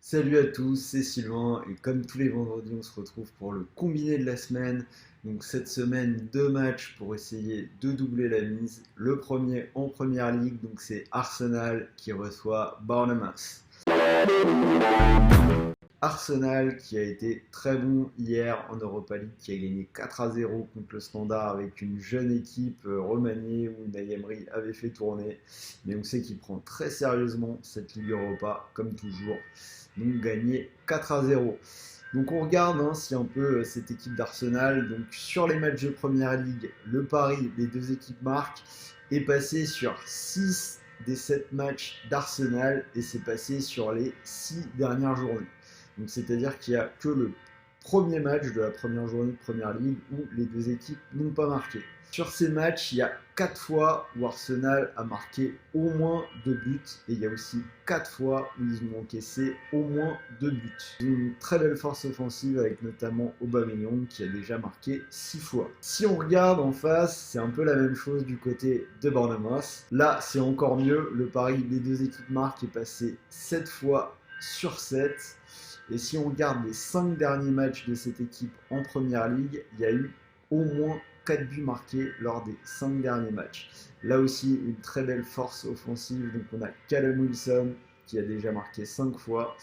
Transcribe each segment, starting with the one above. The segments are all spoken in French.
Salut à tous, c'est Sylvain et comme tous les vendredis on se retrouve pour le combiné de la semaine. Donc cette semaine, deux matchs pour essayer de doubler la mise. Le premier en première ligue, donc c'est Arsenal qui reçoit Bournemouth. Arsenal qui a été très bon hier en Europa League, qui a gagné 4-0 contre le Standard avec une jeune équipe remaniée où Unai Emery avait fait tourner. Mais on sait qu'il prend très sérieusement cette Ligue Europa, comme toujours. Donc gagné 4-0. Donc on regarde si un peu cette équipe d'Arsenal. Donc sur les matchs de Première Ligue, le pari des deux équipes marquent est passé sur 6 des 7 matchs d'Arsenal et c'est passé sur les 6 dernières journées. Donc c'est-à-dire qu'il n'y a que le premier match de la première journée de Première Ligue où les deux équipes n'ont pas marqué. Sur ces matchs, il y a 4 fois où Arsenal a marqué au moins 2 buts et il y a aussi 4 fois où ils ont encaissé au moins 2 buts. Ils ont une très belle force offensive avec notamment Aubameyang qui a déjà marqué 6 fois. Si on regarde en face, c'est un peu la même chose du côté de Bournemouth. Là, c'est encore mieux. Le pari des deux équipes marques est passé 7 fois sur 7. Et si on regarde les 5 derniers matchs de cette équipe en Première Ligue, il y a eu au moins 4 buts marqués lors des 5 derniers matchs. Là aussi, une très belle force offensive. Donc on a Callum Wilson qui a déjà marqué 5 fois.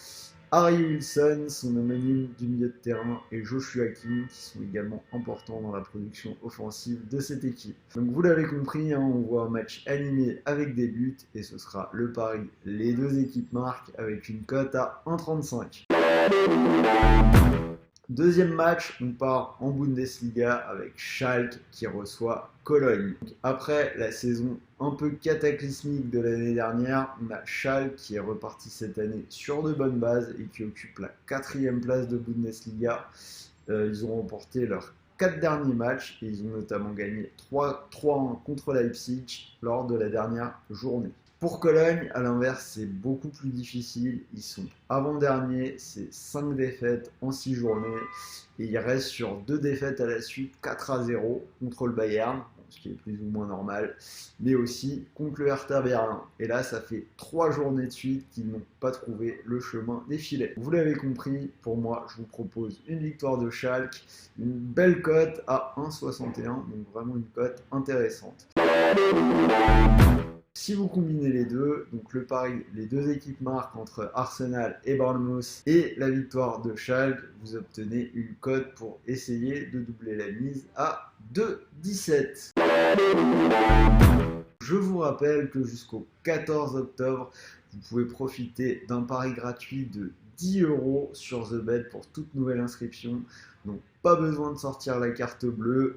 Harry Wilson, son homonyme du milieu de terrain, et Joshua King qui sont également importants dans la production offensive de cette équipe. Donc vous l'avez compris, on voit un match animé avec des buts et ce sera le pari. Les deux équipes marquent avec une cote à 1,35. Deuxième match, on part en Bundesliga avec Schalke qui reçoit Cologne. Donc après la saison un peu cataclysmique de l'année dernière, on a Schalke qui est reparti cette année sur de bonnes bases et qui occupe la 4e place de Bundesliga. Ils ont remporté leurs 4 derniers matchs et ils ont notamment gagné 3-1 contre Leipzig lors de la dernière journée. Pour Cologne, à l'inverse, c'est beaucoup plus difficile. Ils sont avant-derniers, c'est 5 défaites en 6 journées. Et ils restent sur 2 défaites à la suite, 4-0 contre le Bayern, ce qui est plus ou moins normal, mais aussi contre le Hertha Berlin. Et là, ça fait 3 journées de suite qu'ils n'ont pas trouvé le chemin des filets. Vous l'avez compris, pour moi, je vous propose une victoire de Schalke, une belle cote à 1,61, donc vraiment une cote intéressante. Si vous combinez les deux, donc le pari, les deux équipes marquent entre Arsenal et Bournemouth et la victoire de Schalke, vous obtenez une cote pour essayer de doubler la mise à 2,17. Je vous rappelle que jusqu'au 14 octobre, vous pouvez profiter d'un pari gratuit de 10 € sur TheBet pour toute nouvelle inscription. Donc pas besoin de sortir la carte bleue,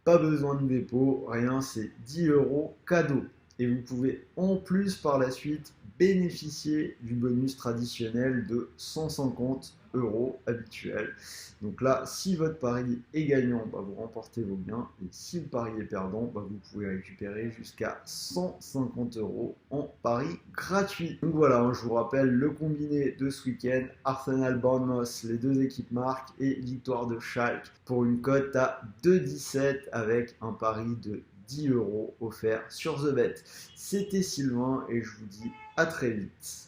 pas besoin de dépôt, rien, c'est 10 € cadeau. Et vous pouvez en plus par la suite bénéficier du bonus traditionnel de 150 € habituel. Donc là, si votre pari est gagnant, vous remportez vos gains. Et si le pari est perdant, vous pouvez récupérer jusqu'à 150 € en pari gratuit. Donc voilà, je vous rappelle le combiné de ce week-end. Arsenal-Bournemouth, les deux équipes marquent et victoire de Schalke pour une cote à 2,17 avec un pari de 10 € offerts sur TheBet. C'était Sylvain et je vous dis à très vite.